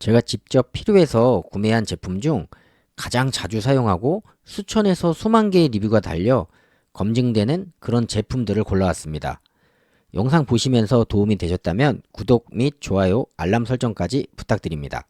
제가 직접 필요해서 구매한 제품 중 가장 자주 사용하고 수천에서 수만 개의 리뷰가 달려 검증되는 그런 제품들을 골라왔습니다. 영상 보시면서 도움이 되셨다면 구독 및 좋아요, 알람 설정까지 부탁드립니다.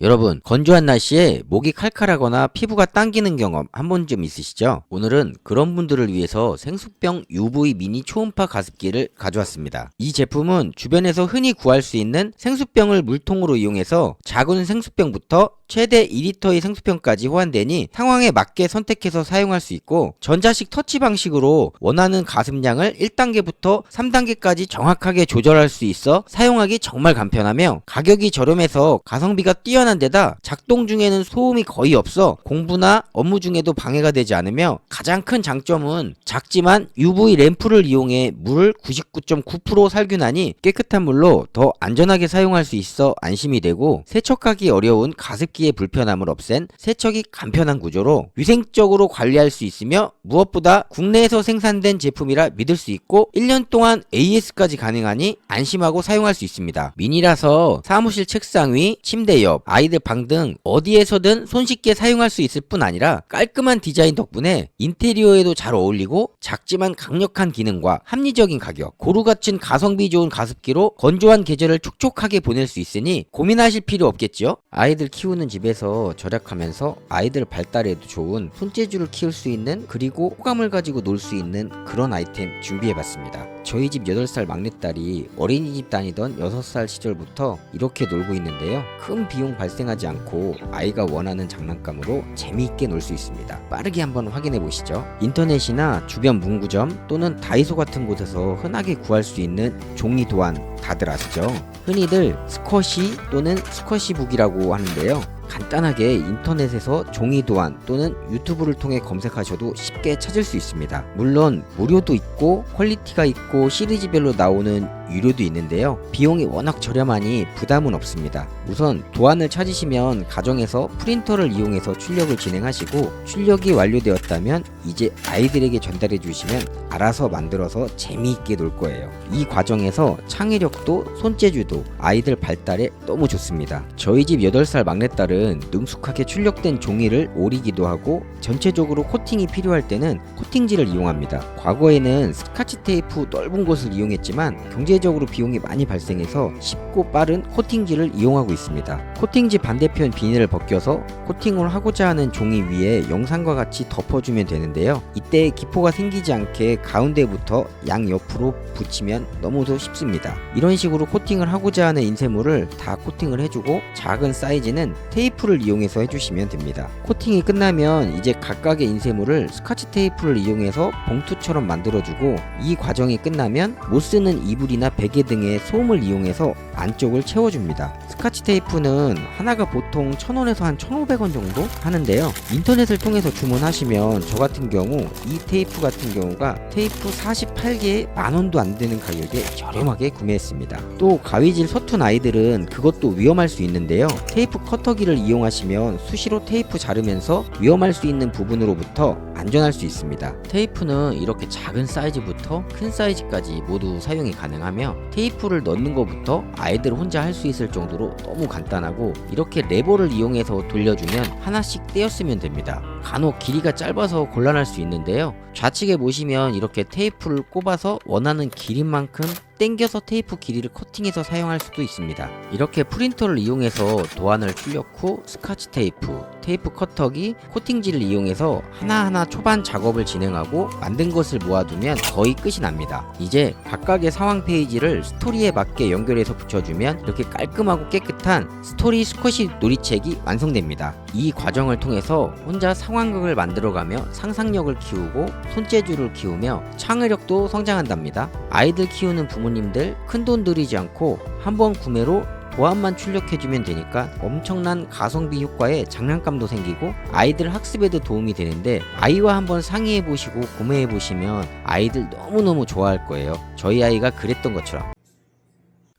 여러분, 건조한 날씨에 목이 칼칼하거나 피부가 당기는 경험 한 번쯤 있으시죠? 오늘은 그런 분들을 위해서 생수병 UV 미니 초음파 가습기를 가져왔습니다. 이 제품은 주변에서 흔히 구할 수 있는 생수병을 물통으로 이용해서 작은 생수병부터 최대 2리터의 생수병까지 호환되니 상황에 맞게 선택해서 사용할 수 있고, 전자식 터치 방식으로 원하는 가습량을 1단계부터 3단계까지 정확하게 조절할 수 있어 사용하기 정말 간편하며 가격이 저렴해서 가성비가 뛰어난 데다 작동 중에는 소음이 거의 없어 공부나 업무 중에도 방해가 되지 않으며, 가장 큰 장점은 작지만 UV 램프를 이용해 물을 99.9% 살균하니 깨끗한 물로 더 안전하게 사용할 수 있어 안심이 되고, 세척하기 어려운 가습기의 불편함을 없앤 세척이 간편한 구조로 위생적으로 관리할 수 있으며, 무엇보다 국내에서 생산된 제품이라 믿을 수 있고 1년 동안 AS까지 가능하니 안심하고 사용할 수 있습니다. 미니라서 사무실 책상 위, 침대 옆, 아이들 방 등 어디에서든 손쉽게 사용할 수 있을 뿐 아니라 깔끔한 디자인 덕분에 인테리어에도 잘 어울리고 작지만 강력한 기능과 합리적인 가격, 고루 갖춘 가성비 좋은 가습기로 건조한 계절을 촉촉하게 보낼 수 있으니 고민하실 필요 없겠죠? 아이들 키우는 집에서 절약하면서 아이들 발달에도 좋은 손재주를 키울 수 있는, 그리고 호감을 가지고 놀 수 있는 그런 아이템 준비해봤습니다. 저희 집 8살 막내딸이 어린이집 다니던 6살 시절부터 이렇게 놀고 있는데요. 큰 비용 발생하지 않고 아이가 원하는 장난감으로 재미있게 놀 수 있습니다. 빠르게 한번 확인해 보시죠. 인터넷이나 주변 문구점 또는 다이소 같은 곳에서 흔하게 구할 수 있는 종이 도안 다들 아시죠? 흔히들 스쿼시 또는 스쿼시북이라고 하는데요. 간단하게 인터넷에서 종이 도안 또는 유튜브를 통해 검색하셔도 쉽게 찾을 수 있습니다. 물론 무료도 있고 퀄리티가 있고 시리즈별로 나오는 유료도 있는데요. 비용이 워낙 저렴하니 부담은 없습니다. 우선 도안을 찾으시면 가정에서 프린터를 이용해서 출력을 진행하시고, 출력이 완료되었다면 이제 아이들에게 전달해 주시면 알아서 만들어서 재미있게 놀 거예요. 이 과정에서 창의력도 손재주도 아이들 발달에 너무 좋습니다. 저희 집 8살 막내딸은 능숙하게 출력된 종이를 오리기도 하고, 전체적으로 코팅이 필요할 때는 코팅지를 이용합니다. 과거에는 스카치 테이프 넓은 곳을 이용했지만 경제적으로 비용이 많이 발생해서 쉽고 빠른 코팅지를 이용하고 있습니다. 코팅지 반대편 비닐을 벗겨서 코팅을 하고자 하는 종이 위에 영상과 같이 덮어주면 되는데요. 이때 기포가 생기지 않게 가운데부터 양옆으로 붙이면 너무도 쉽습니다. 이런 식으로 코팅을 하고자 하는 인쇄물을 다 코팅을 해주고, 작은 사이즈는 테이프를 이용해서 해주시면 됩니다. 코팅이 끝나면 이제 각각의 인쇄물을 스카치 테이프를 이용해서 봉투처럼 만들어주고, 이 과정이 끝나면 못쓰는 이불이나 베개 등의 솜을 이용해서 안쪽을 채워줍니다. 스카치 테이프는 하나가 보통 1,000원에서 한 1,500원 정도 하는데요. 인터넷을 통해서 주문하시면 저 같은 경우 이 테이프 같은 경우가 테이프 48개에 10,000원도 안 되는 가격에 저렴하게 구매했습니다. 또 가위질 서툰 아이들은 그것도 위험할 수 있는데요. 테이프 커터기를 이용하시면 수시로 테이프 자르면서 위험할 수 있는 부분으로부터 안전할 수 있습니다. 테이프는 이렇게 작은 사이즈부터 큰 사이즈까지 모두 사용이 가능하며, 테이프를 넣는 것부터 아이들 혼자 할 수 있을 정도로 너무 간단하고, 이렇게 레버를 이용해서 돌려주면 하나씩 떼었으면 됩니다. 간혹 길이가 짧아서 곤란할 수 있는데요. 좌측에 보시면 이렇게 테이프를 꼽아서 원하는 길이만큼 당겨서 테이프 길이를 커팅해서 사용할 수도 있습니다. 이렇게 프린터를 이용해서 도안을 출력 후 스카치 테이프, 테이프 커터기, 코팅지를 이용해서 하나하나 초반 작업을 진행하고 만든 것을 모아두면 거의 끝이 납니다. 이제 각각의 상황 페이지를 스토리에 맞게 연결해서 붙여주면 이렇게 깔끔하고 깨끗한 스토리 스쿼시 놀이책이 완성됩니다. 이 과정을 통해서 혼자 상황극을 만들어가며 상상력을 키우고 손재주를 키우며 창의력도 성장한답니다. 아이들 키우는 부모님들 큰돈 들이지 않고 한번 구매로 도안만 출력해주면 되니까 엄청난 가성비 효과에 장난감도 생기고 아이들 학습에도 도움이 되는데, 아이와 한번 상의해보시고 구매해보시면 아이들 너무너무 좋아할 거예요. 저희 아이가 그랬던 것처럼.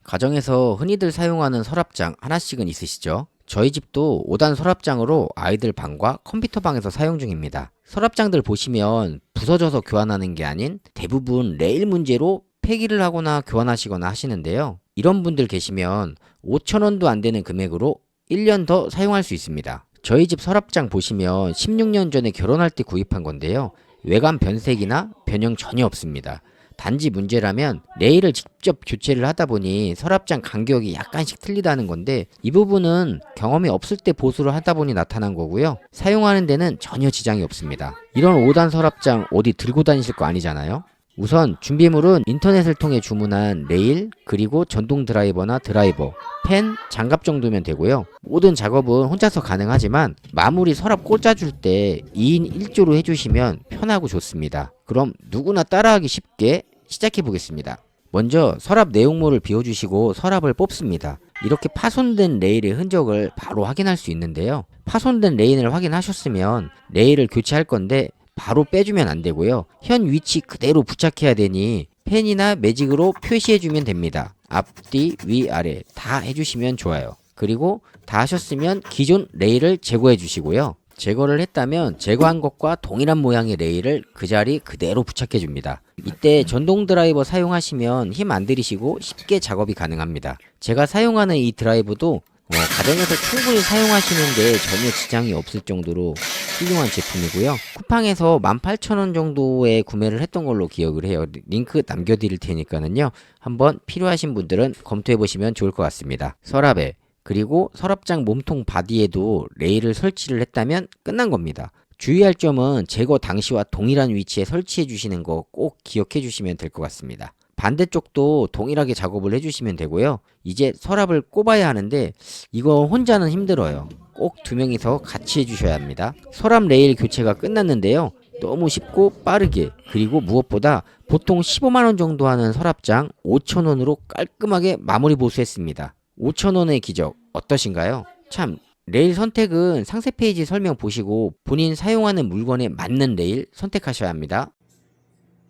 가정에서 흔히들 사용하는 서랍장 하나씩은 있으시죠? 저희 집도 5단 서랍장으로 아이들 방과 컴퓨터 방에서 사용 중입니다. 서랍장들 보시면 부서져서 교환하는 게 아닌 대부분 레일 문제로 폐기를 하거나 교환하시거나 하시는데요. 이런 분들 계시면 5,000원도 안 되는 금액으로 1년 더 사용할 수 있습니다. 저희 집 서랍장 보시면 16년 전에 결혼할 때 구입한 건데요. 외관 변색이나 변형 전혀 없습니다. 단지 문제라면 레일을 직접 교체를 하다 보니 서랍장 간격이 약간씩 틀리다는 건데, 이 부분은 경험이 없을 때 보수를 하다 보니 나타난 거고요. 사용하는 데는 전혀 지장이 없습니다. 이런 5단 서랍장 어디 들고 다니실 거 아니잖아요. 우선 준비물은 인터넷을 통해 주문한 레일, 그리고 전동 드라이버나 드라이버, 펜, 장갑 정도면 되고요. 모든 작업은 혼자서 가능하지만 마무리 서랍 꽂아줄 때 2인 1조로 해주시면 편하고 좋습니다. 그럼 누구나 따라하기 쉽게 시작해 보겠습니다. 먼저 서랍 내용물을 비워주시고 서랍을 뽑습니다. 이렇게 파손된 레일의 흔적을 바로 확인할 수 있는데요. 파손된 레일을 확인하셨으면 레일을 교체할 건데 바로 빼주면 안 되고요. 현 위치 그대로 부착해야 되니 펜이나 매직으로 표시해주면 됩니다. 앞뒤, 위, 아래 다 해주시면 좋아요. 그리고 다 하셨으면 기존 레일을 제거해 주시고요. 제거를 했다면 제거한 것과 동일한 모양의 레일을 그 자리 그대로 부착해 줍니다. 이때 전동 드라이버 사용하시면 힘 안 들이시고 쉽게 작업이 가능합니다. 제가 사용하는 이 드라이버도 가정에서 충분히 사용하시는데 전혀 지장이 없을 정도로 훌륭한 제품이고요. 쿠팡에서 18,000원 정도에 구매를 했던 걸로 기억을 해요. 링크 남겨드릴 테니까는요. 한번 필요하신 분들은 검토해보시면 좋을 것 같습니다. 서랍에, 그리고 서랍장 몸통 바디에도 레일을 설치를 했다면 끝난 겁니다. 주의할 점은 제거 당시와 동일한 위치에 설치해 주시는 거 꼭 기억해 주시면 될 것 같습니다. 반대쪽도 동일하게 작업을 해주시면 되고요. 이제 서랍을 꼽아야 하는데 이거 혼자는 힘들어요. 꼭 두 명이서 같이 해주셔야 합니다. 서랍 레일 교체가 끝났는데요. 너무 쉽고 빠르게, 그리고 무엇보다 보통 15만원 정도 하는 서랍장 5,000원으로 깔끔하게 마무리 보수했습니다. 5,000원의 기적 어떠신가요? 참, 레일 선택은 상세 페이지 설명 보시고 본인 사용하는 물건에 맞는 레일 선택하셔야 합니다.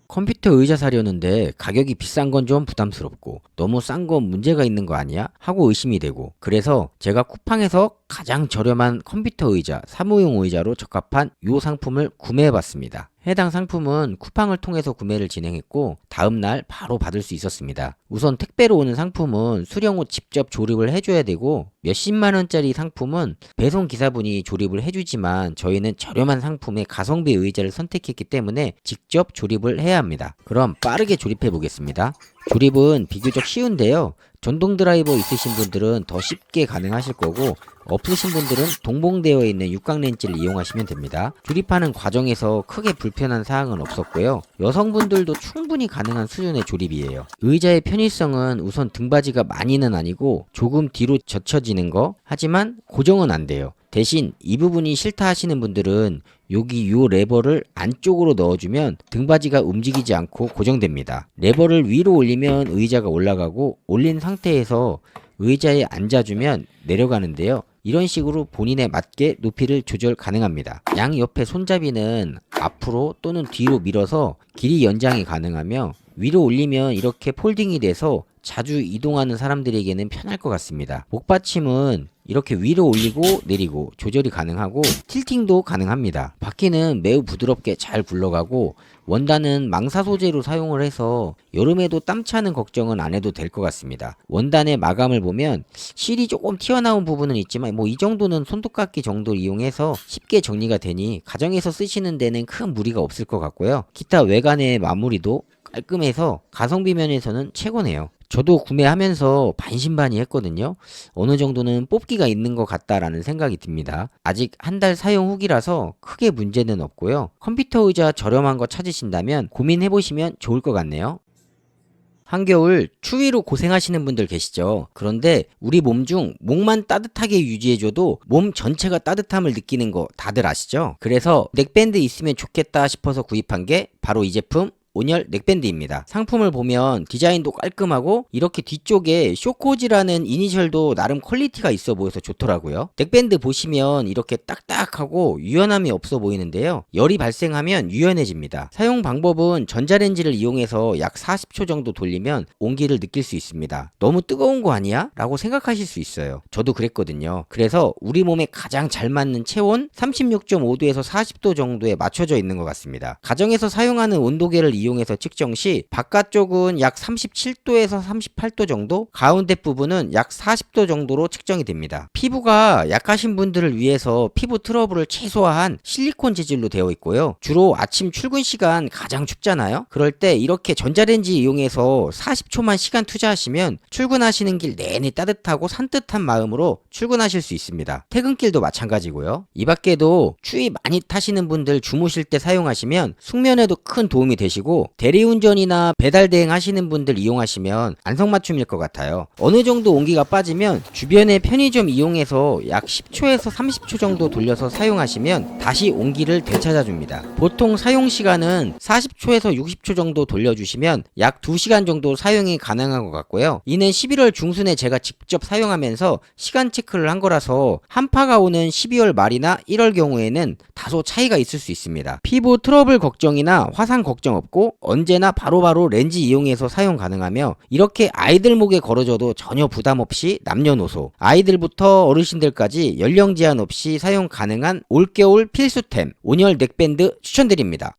컴퓨터 의자 사려는데 가격이 비싼 건 좀 부담스럽고 너무 싼 건 문제가 있는 거 아니야? 하고 의심이 되고, 그래서 제가 쿠팡에서 가장 저렴한 컴퓨터 의자, 사무용 의자로 적합한 이 상품을 구매해 봤습니다. 해당 상품은 쿠팡을 통해서 구매를 진행했고 다음날 바로 받을 수 있었습니다. 우선 택배로 오는 상품은 수령 후 직접 조립을 해줘야 되고, 몇십만원짜리 상품은 배송 기사분이 조립을 해주지만 저희는 저렴한 상품의 가성비 의자를 선택했기 때문에 직접 조립을 해야 합니다. 그럼 빠르게 조립해 보겠습니다. 조립은 비교적 쉬운데요. 전동 드라이버 있으신 분들은 더 쉽게 가능하실 거고, 없으신 분들은 동봉되어 있는 육각 렌치를 이용하시면 됩니다. 조립하는 과정에서 크게 불편한 사항은 없었고요. 여성분들도 충분히 가능한 수준의 조립이에요. 의자의 편의성은 우선 등받이가 많이는 아니고 조금 뒤로 젖혀지는 거, 하지만 고정은 안 돼요. 대신 이 부분이 싫다 하시는 분들은 여기 요 레버를 안쪽으로 넣어주면 등받이가 움직이지 않고 고정됩니다. 레버를 위로 올리면 의자가 올라가고, 올린 상태에서 의자에 앉아주면 내려가는데요. 이런 식으로 본인에 맞게 높이를 조절 가능합니다. 양 옆에 손잡이는 앞으로 또는 뒤로 밀어서 길이 연장이 가능하며, 위로 올리면 이렇게 폴딩이 돼서 자주 이동하는 사람들에게는 편할 것 같습니다. 목받침은 이렇게 위로 올리고 내리고 조절이 가능하고 틸팅도 가능합니다. 바퀴는 매우 부드럽게 잘 굴러가고, 원단은 망사 소재로 사용을 해서 여름에도 땀 차는 걱정은 안 해도 될 것 같습니다. 원단의 마감을 보면 실이 조금 튀어나온 부분은 있지만 이 정도는 손톱깎이 정도를 이용해서 쉽게 정리가 되니 가정에서 쓰시는 데는 큰 무리가 없을 것 같고요. 기타 외관의 마무리도 깔끔해서 가성비 면에서는 최고네요. 저도 구매하면서 반신반의했거든요. 어느 정도는 뽑기가 있는 것 같다라는 생각이 듭니다. 아직 한 달 사용 후기라서 크게 문제는 없고요. 컴퓨터 의자 저렴한 거 찾으신다면 고민해보시면 좋을 것 같네요. 한겨울 추위로 고생하시는 분들 계시죠? 그런데 우리 몸 중 목만 따뜻하게 유지해줘도 몸 전체가 따뜻함을 느끼는 거 다들 아시죠? 그래서 넥밴드 있으면 좋겠다 싶어서 구입한 게 바로 이 제품 온열 넥밴드입니다. 상품을 보면 디자인도 깔끔하고 이렇게 뒤쪽에 쇼코즈라는 이니셜도 나름 퀄리티가 있어 보여서 좋더라고요. 넥밴드 보시면 이렇게 딱딱하고 유연함이 없어 보이는데요. 열이 발생하면 유연해집니다. 사용 방법은 전자레인지를 이용해서 약 40초 정도 돌리면 온기를 느낄 수 있습니다. 너무 뜨거운 거 아니야? 라고 생각하실 수 있어요. 저도 그랬거든요. 그래서 우리 몸에 가장 잘 맞는 체온 36.5도에서 40도 정도에 맞춰져 있는 것 같습니다. 가정에서 사용하는 온도계를 이용해서 측정 시 바깥쪽은 약 37도에서 38도 정도, 가운데 부분은 약 40도 정도로 측정이 됩니다. 피부가 약하신 분들을 위해서 피부 트러블을 최소화한 실리콘 재질로 되어 있고요. 주로 아침 출근 시간 가장 춥잖아요. 그럴 때 이렇게 전자레인지 이용해서 40초만 시간 투자하시면 출근하시는 길 내내 따뜻하고 산뜻한 마음으로 출근하실 수 있습니다. 퇴근길도 마찬가지고요. 이 밖에도 추위 많이 타시는 분들 주무실 때 사용하시면 숙면에도 큰 도움이 되시고, 대리운전이나 배달 대행 하시는 분들 이용하시면 안성맞춤일 것 같아요. 어느 정도 온기가 빠지면 주변의 편의점 이용해서 약 10초에서 30초 정도 돌려서 사용하시면 다시 온기를 되찾아줍니다. 보통 사용 시간은 40초에서 60초 정도 돌려주시면 약 2시간 정도 사용이 가능한 것 같고요. 이는 11월 중순에 제가 직접 사용하면서 시간 체크를 한 거라서 한파가 오는 12월 말이나 1월 경우에는 다소 차이가 있을 수 있습니다. 피부 트러블 걱정이나 화상 걱정 없고 언제나 바로바로 렌즈 이용해서 사용 가능하며, 이렇게 아이들 목에 걸어줘도 전혀 부담 없이 남녀노소, 아이들부터 어르신들까지 연령 제한 없이 사용 가능한 올겨울 필수템 온열 넥밴드 추천드립니다.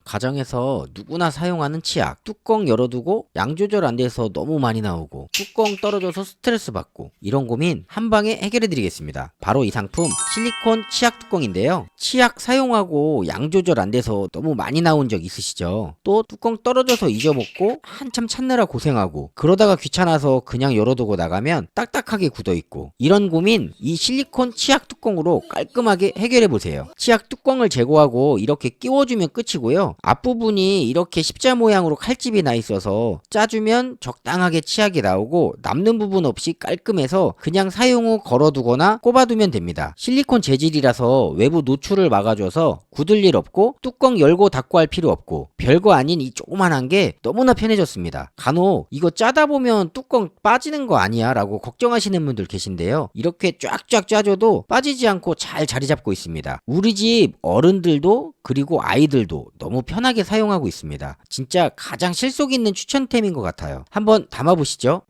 가정에서 누구나 사용하는 치약, 뚜껑 열어두고 양 조절 안 돼서 너무 많이 나오고 뚜껑 떨어져서 스트레스 받고, 이런 고민 한 방에 해결해 드리겠습니다. 바로 이 상품 실리콘 치약 뚜껑인데요. 치약 사용하고 양 조절 안 돼서 너무 많이 나온 적 있으시죠? 또 뚜껑 떨어져서 잊어먹고 한참 찾느라 고생하고, 그러다가 귀찮아서 그냥 열어두고 나가면 딱딱하게 굳어있고, 이런 고민 이 실리콘 치약 뚜껑으로 깔끔하게 해결해 보세요. 치약 뚜껑을 제거하고 이렇게 끼워주면 끝이고요. 앞부분이 이렇게 십자 모양으로 칼집이 나 있어서 짜주면 적당하게 치약이 나오고, 남는 부분 없이 깔끔해서 그냥 사용 후 걸어두거나 꼽아두면 됩니다. 실리콘 재질이라서 외부 노출을 막아줘서 굳을 일 없고, 뚜껑 열고 닫고 할 필요 없고, 별거 아닌 이 조그만한 게 너무나 편해졌습니다. 간혹 이거 짜다 보면 뚜껑 빠지는 거 아니야 라고 걱정하시는 분들 계신데요. 이렇게 쫙쫙 짜줘도 빠지지 않고 잘 자리 잡고 있습니다. 우리 집 어른들도 그리고 아이들도 너무 편하게 사용하고 있습니다. 진짜 가장 실속 있는 추천템인 것 같아요. 한번 담아보시죠.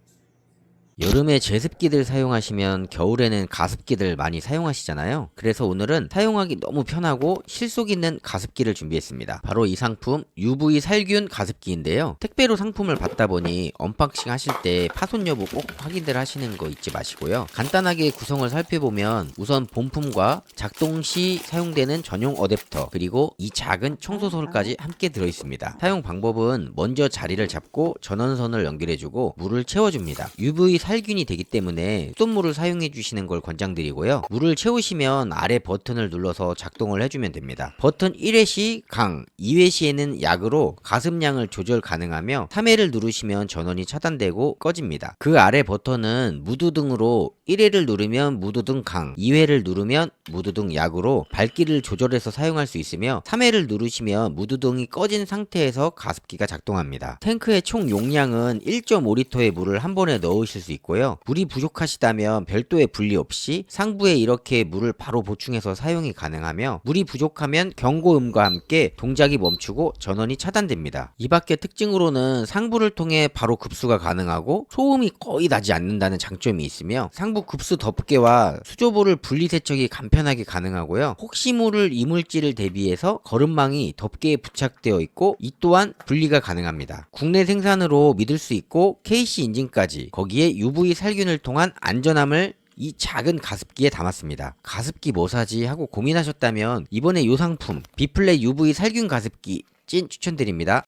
여름에 제습기들 사용하시면 겨울에는 가습기들 많이 사용하시잖아요. 그래서 오늘은 사용하기 너무 편하고 실속 있는 가습기를 준비했습니다. 바로 이 상품 UV 살균 가습기인데요. 택배로 상품을 받다 보니 언박싱 하실 때 파손 여부 꼭 확인들 하시는 거 잊지 마시고요. 간단하게 구성을 살펴보면 우선 본품과 작동 시 사용되는 전용 어댑터, 그리고 이 작은 청소솔까지 함께 들어있습니다. 사용 방법은 먼저 자리를 잡고 전원선을 연결해주고 물을 채워줍니다. UV 살균이 되기 때문에 수돗물을 사용해 주시는 걸 권장드리고요. 물을 채우시면 아래 버튼을 눌러서 작동을 해주면 됩니다. 버튼 1회 시 강, 2회 시에는 약으로 가습량을 조절 가능하며 3회를 누르시면 전원이 차단되고 꺼집니다. 그 아래 버튼은 무드등으로 1회를 누르면 무드등 강, 2회를 누르면 무드등 약으로 밝기를 조절해서 사용할 수 있으며 3회를 누르시면 무드등이 꺼진 상태에서 가습기가 작동합니다. 탱크의 총 용량은 1.5리터의 물을 한 번에 넣으실 수 있고요. 물이 부족하시다면 별도의 분리 없이 상부에 이렇게 물을 바로 보충해서 사용이 가능하며, 물이 부족하면 경고음과 함께 동작이 멈추고 전원이 차단됩니다. 이 밖의 특징으로는 상부를 통해 바로 급수가 가능하고 소음이 거의 나지 않는다는 장점이 있으며, 상부 급수 덮개와 수조볼을 분리 세척이 간편하게 가능하고요. 혹시 모를 이물질을 대비해서 거름망이 덮개에 부착되어 있고 이 또한 분리가 가능합니다. 국내 생산으로 믿을 수 있고 KC 인증까지, 거기에 UV 살균을 통한 안전함을 이 작은 가습기에 담았습니다. 가습기 뭐 사지 하고 고민하셨다면 이번에 이 상품 비플레 UV 살균 가습기 찐 추천드립니다.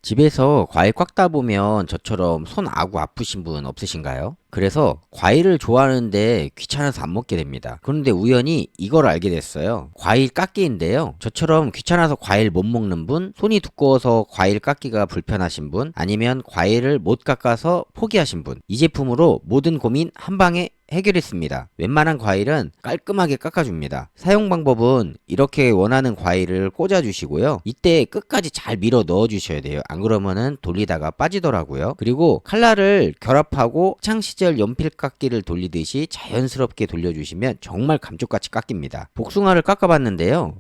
집에서 과일 꽉 따보면 저처럼 손 아구 아프신 분 없으신가요? 그래서 과일을 좋아하는데 귀찮아서 안 먹게 됩니다. 그런데 우연히 이걸 알게 됐어요. 과일 깎기인데요. 저처럼 귀찮아서 과일 못 먹는 분, 손이 두꺼워서 과일 깎기가 불편하신 분, 아니면 과일을 못 깎아서 포기하신 분, 이 제품으로 모든 고민 한 방에 해결했습니다. 웬만한 과일은 깔끔하게 깎아줍니다. 사용 방법은 이렇게 원하는 과일을 꽂아주시고요. 이때 끝까지 잘 밀어 넣어주셔야 돼요. 안 그러면은 돌리다가 빠지더라고요. 그리고 칼날을 결합하고 창 시절 연필 깎기를 돌리듯이 자연스럽게 돌려주시면 정말 감쪽같이 깎입니다. 복숭아를 깎아봤는데요.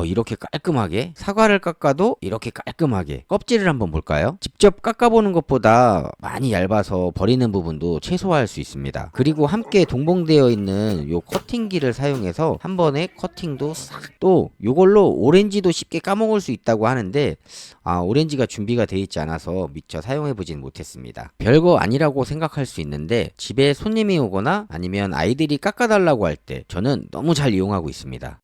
이렇게 깔끔하게, 사과를 깎아도 이렇게 깔끔하게. 껍질을 한번 볼까요? 직접 깎아보는 것보다 많이 얇아서 버리는 부분도 최소화할 수 있습니다. 그리고 함께 동봉되어 있는 요 커팅기를 사용해서 한 번에 커팅도 싹. 또 요걸로 오렌지도 쉽게 까먹을 수 있다고 하는데 오렌지가 준비가 되어 있지 않아서 미처 사용해보진 못했습니다. 별거 아니라고 생각할 수 있는데 집에 손님이 오거나 아니면 아이들이 깎아달라고 할 때 저는 너무 잘 이용하고 있습니다.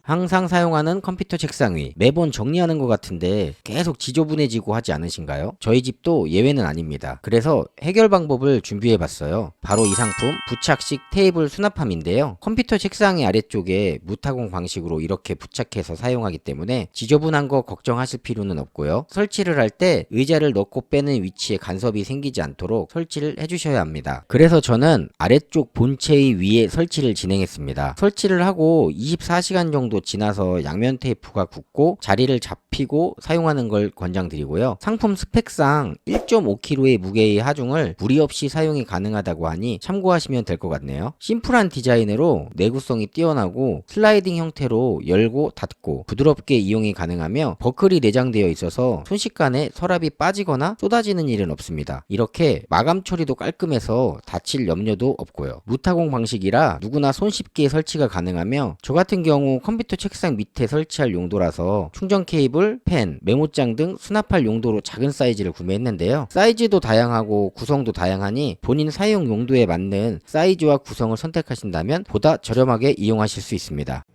항상 사용하는 컴퓨터 책상 위 매번 정리하는 것 같은데 계속 지저분해지고 하지 않으신가요? 저희 집도 예외는 아닙니다. 그래서 해결 방법을 준비해 봤어요. 바로 이 상품 부착식 테이블 수납함인데요. 컴퓨터 책상의 아래쪽에 무타공 방식으로 이렇게 부착해서 사용하기 때문에 지저분한 거 걱정하실 필요는 없고요. 설치를 할 때 의자를 넣고 빼는 위치에 간섭이 생기지 않도록 설치를 해주셔야 합니다. 그래서 저는 아래쪽 본체의 위에 설치를 진행했습니다. 설치를 하고 24시간 정도 지나서 양면 테이프가 굳고 자리를 잡히고 사용하는 걸 권장드리고요. 상품 스펙상 1.5kg의 무게의 하중을 무리 없이 사용이 가능하다고 하니 참고하시면 될 것 같네요. 심플한 디자인으로 내구성이 뛰어나고 슬라이딩 형태로 열고 닫고 부드럽게 이용이 가능하며 버클이 내장되어 있어서 순식간에 서랍이 빠지거나 쏟아지는 일은 없습니다. 이렇게 마감 처리도 깔끔해서 다칠 염려도 없고요. 무타공 방식이라 누구나 손쉽게 설치가 가능하며 저 같은 경우 컴퓨터 책상 밑에 설치할 용도라서 충전 케이블, 펜, 메모장 등 수납할 용도로 작은 사이즈를 구매했는데요. 사이즈도 다양하고 구성도 다양하니 본인 사용 용도에 맞는 사이즈와 구성을 선택하신다면 보다 저렴하게 이용하실 수 있습니다.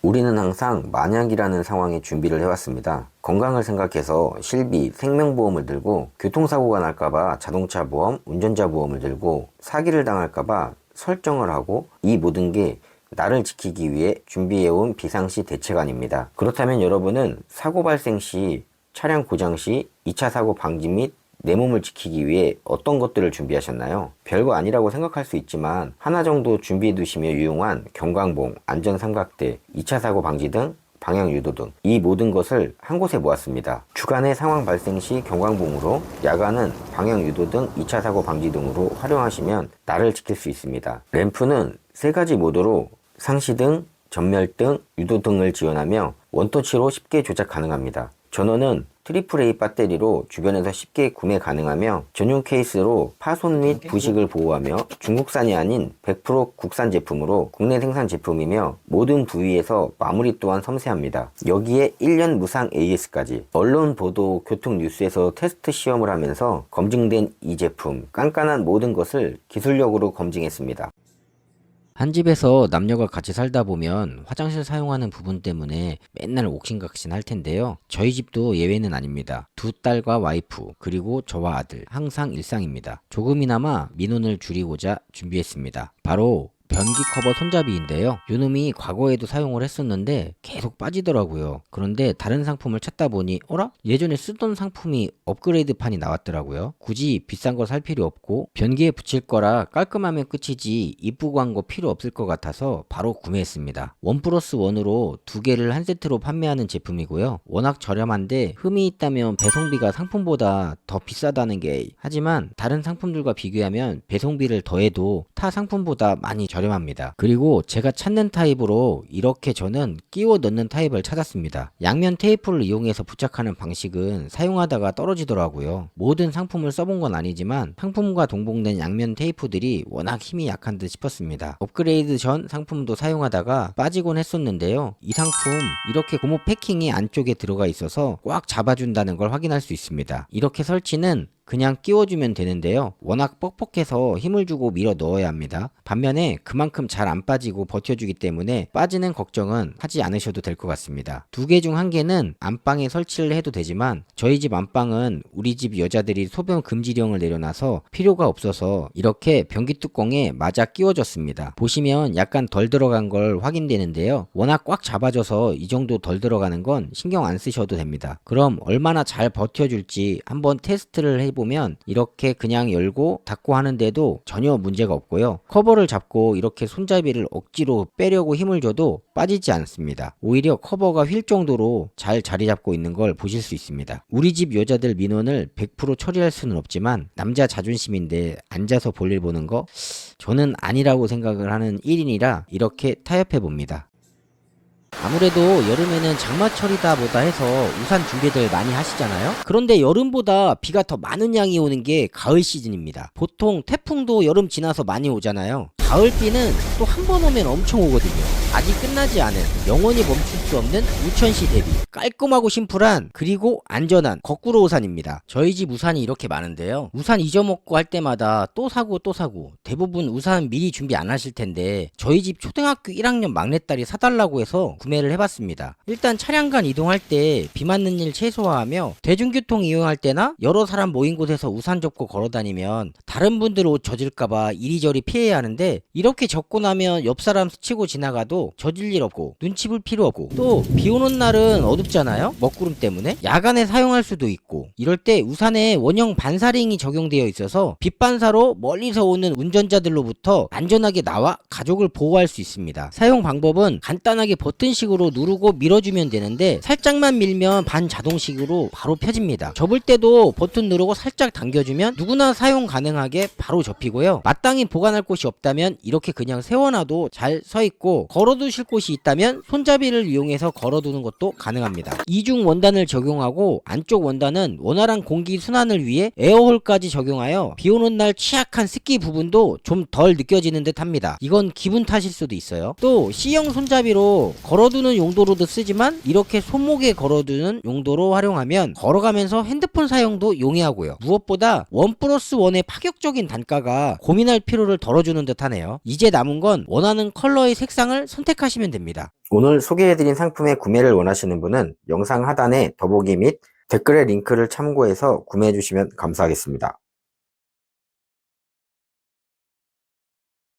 우리는 항상 만약이라는 상황에 준비를 해왔습니다. 건강을 생각해서 실비, 생명보험을 들고 교통사고가 날까봐 자동차 보험, 운전자 보험을 들고 사기를 당할까봐 설정을 하고 이 모든 게 나를 지키기 위해 준비해온 비상시 대책안입니다. 그렇다면 여러분은 사고 발생 시, 차량 고장 시, 2차 사고 방지 및 내 몸을 지키기 위해 어떤 것들을 준비하셨나요? 별거 아니라고 생각할 수 있지만 하나 정도 준비해 두시며 유용한 경광봉, 안전삼각대, 2차 사고 방지 등 방향 유도 등 이 모든 것을 한 곳에 모았습니다. 주간의 상황 발생 시 경광봉으로, 야간은 방향 유도 등 2차 사고 방지 등으로 활용하시면 나를 지킬 수 있습니다. 램프는 3가지 모드로 상시등, 전멸등, 유도등을 지원하며 원터치로 쉽게 조작 가능합니다. 전원은 AAA 배터리로 주변에서 쉽게 구매 가능하며 전용 케이스로 파손 및 부식을 보호하며 중국산이 아닌 100% 국산 제품으로 국내 생산 제품이며 모든 부위에서 마무리 또한 섬세합니다. 여기에 1년 무상 AS까지. 언론 보도, 교통 뉴스에서 테스트 시험을 하면서 검증된 이 제품, 깐깐한 모든 것을 기술력으로 검증했습니다. 한 집에서 남녀가 같이 살다 보면 화장실 사용하는 부분 때문에 맨날 옥신각신 할 텐데요. 저희 집도 예외는 아닙니다. 2딸과 와이프, 그리고 저와 아들, 항상 일상입니다. 조금이나마 민원을 줄이고자 준비했습니다. 바로 변기 커버 손잡이인데요. 요놈이 과거에도 사용을 했었는데 계속 빠지더라고요. 그런데 다른 상품을 찾다 보니 어라? 예전에 쓰던 상품이 업그레이드판이 나왔더라고요. 굳이 비싼 거 살 필요 없고 변기에 붙일 거라 깔끔하면 끝이지 이쁘고 한 거 필요 없을 것 같아서 바로 구매했습니다. 1+1으로 2개를 한 세트로 판매하는 제품이고요. 워낙 저렴한데 흠이 있다면 배송비가 상품보다 더 비싸다는 게, 하지만 다른 상품들과 비교하면 배송비를 더해도 타 상품보다 많이 저렴합니다. 그리고 제가 찾는 타입으로 이렇게 저는 끼워 넣는 타입을 찾았습니다. 양면 테이프를 이용해서 부착하는 방식은 사용하다가 떨어지더라고요. 모든 상품을 써본 건 아니지만 상품과 동봉된 양면 테이프들이 워낙 힘이 약한 듯 싶었습니다. 업그레이드 전 상품도 사용하다가 빠지곤 했었는데요. 이 상품 이렇게 고무 패킹이 안쪽에 들어가 있어서 꽉 잡아준다는 걸 확인할 수 있습니다. 이렇게 설치는 그냥 끼워주면 되는데요. 워낙 뻑뻑해서 힘을 주고 밀어 넣어야 합니다. 반면에 그만큼 잘 안 빠지고 버텨주기 때문에 빠지는 걱정은 하지 않으셔도 될 것 같습니다. 2개 중 1개는 안방에 설치를 해도 되지만 저희 집 안방은 우리 집 여자들이 소변 금지령을 내려놔서 필요가 없어서 이렇게 변기 뚜껑에 맞아 끼워졌습니다. 보시면 약간 덜 들어간 걸 확인되는데요. 워낙 꽉 잡아줘서 이 정도 덜 들어가는 건 신경 안 쓰셔도 됩니다. 그럼 얼마나 잘 버텨줄지 한번 테스트를 해보면 이렇게 그냥 열고 닫고 하는데도 전혀 문제가 없고요. 커버를 잡고 이렇게 손잡이를 억지로 빼려고 힘을 줘도 빠지지 않습니다. 오히려 커버가 휠 정도로 잘 자리 잡고 있는 걸 보실 수 있습니다. 우리 집 여자들 민원을 100% 처리할 수는 없지만 남자 자존심인데 앉아서 볼일 보는 거 저는 아니라고 생각을 하는 1인이라 이렇게 타협해 봅니다. 아무래도 여름에는 장마철이다 뭐다 해서 우산 준비들 많이 하시잖아요. 그런데 여름보다 비가 더 많은 양이 오는 게 가을 시즌입니다. 보통 태풍도 여름 지나서 많이 오잖아요. 가을비는 또 한 번 오면 엄청 오거든요. 아직 끝나지 않은, 영원히 멈출 수 없는 우천시 대비 깔끔하고 심플한 그리고 안전한 거꾸로 우산입니다. 저희 집 우산이 이렇게 많은데요. 우산 잊어먹고 할 때마다 또 사고 또 사고, 대부분 우산 미리 준비 안 하실 텐데 저희 집 초등학교 1학년 막내딸이 사달라고 해서 구매를 해봤습니다. 일단 차량 간 이동할 때 비 맞는 일 최소화하며 대중교통 이용할 때나 여러 사람 모인 곳에서 우산 접고 걸어다니면 다른 분들 옷 젖을까봐 이리저리 피해야 하는데, 이렇게 접고 나면 옆 사람 스치고 지나가도 젖을 일 없고 눈치 볼 필요 없고, 또 비 오는 날은 어둡잖아요. 먹구름 때문에 야간에 사용할 수도 있고, 이럴 때 우산에 원형 반사링이 적용되어 있어서 빛반사로 멀리서 오는 운전자들로부터 안전하게 나와 가족을 보호할 수 있습니다. 사용 방법은 간단하게 버튼식으로 누르고 밀어주면 되는데, 살짝만 밀면 반자동식으로 바로 펴집니다. 접을 때도 버튼 누르고 살짝 당겨주면 누구나 사용 가능하게 바로 접히고요. 마땅히 보관할 곳이 없다면 이렇게 그냥 세워놔도 잘 서있고, 걸어두실 곳이 있다면 손잡이를 이용해서 걸어두는 것도 가능합니다. 이중 원단을 적용하고 안쪽 원단은 원활한 공기 순환을 위해 에어홀까지 적용하여 비오는 날 취약한 습기 부분도 좀 덜 느껴지는 듯 합니다. 이건 기분 탓일 수도 있어요. 또 C형 손잡이로 걸어두는 용도로도 쓰지만, 이렇게 손목에 걸어두는 용도로 활용하면 걸어가면서 핸드폰 사용도 용이하고요. 무엇보다 1+1의 파격적인 단가가 고민할 필요를 덜어주는 듯 하네요. 이제 남은 건 원하는 컬러의 색상을 선택하시면 됩니다. 오늘 소개해드린 상품의 구매를 원하시는 분은 영상 하단에 더보기 및 댓글의 링크를 참고해서 구매해주시면 감사하겠습니다.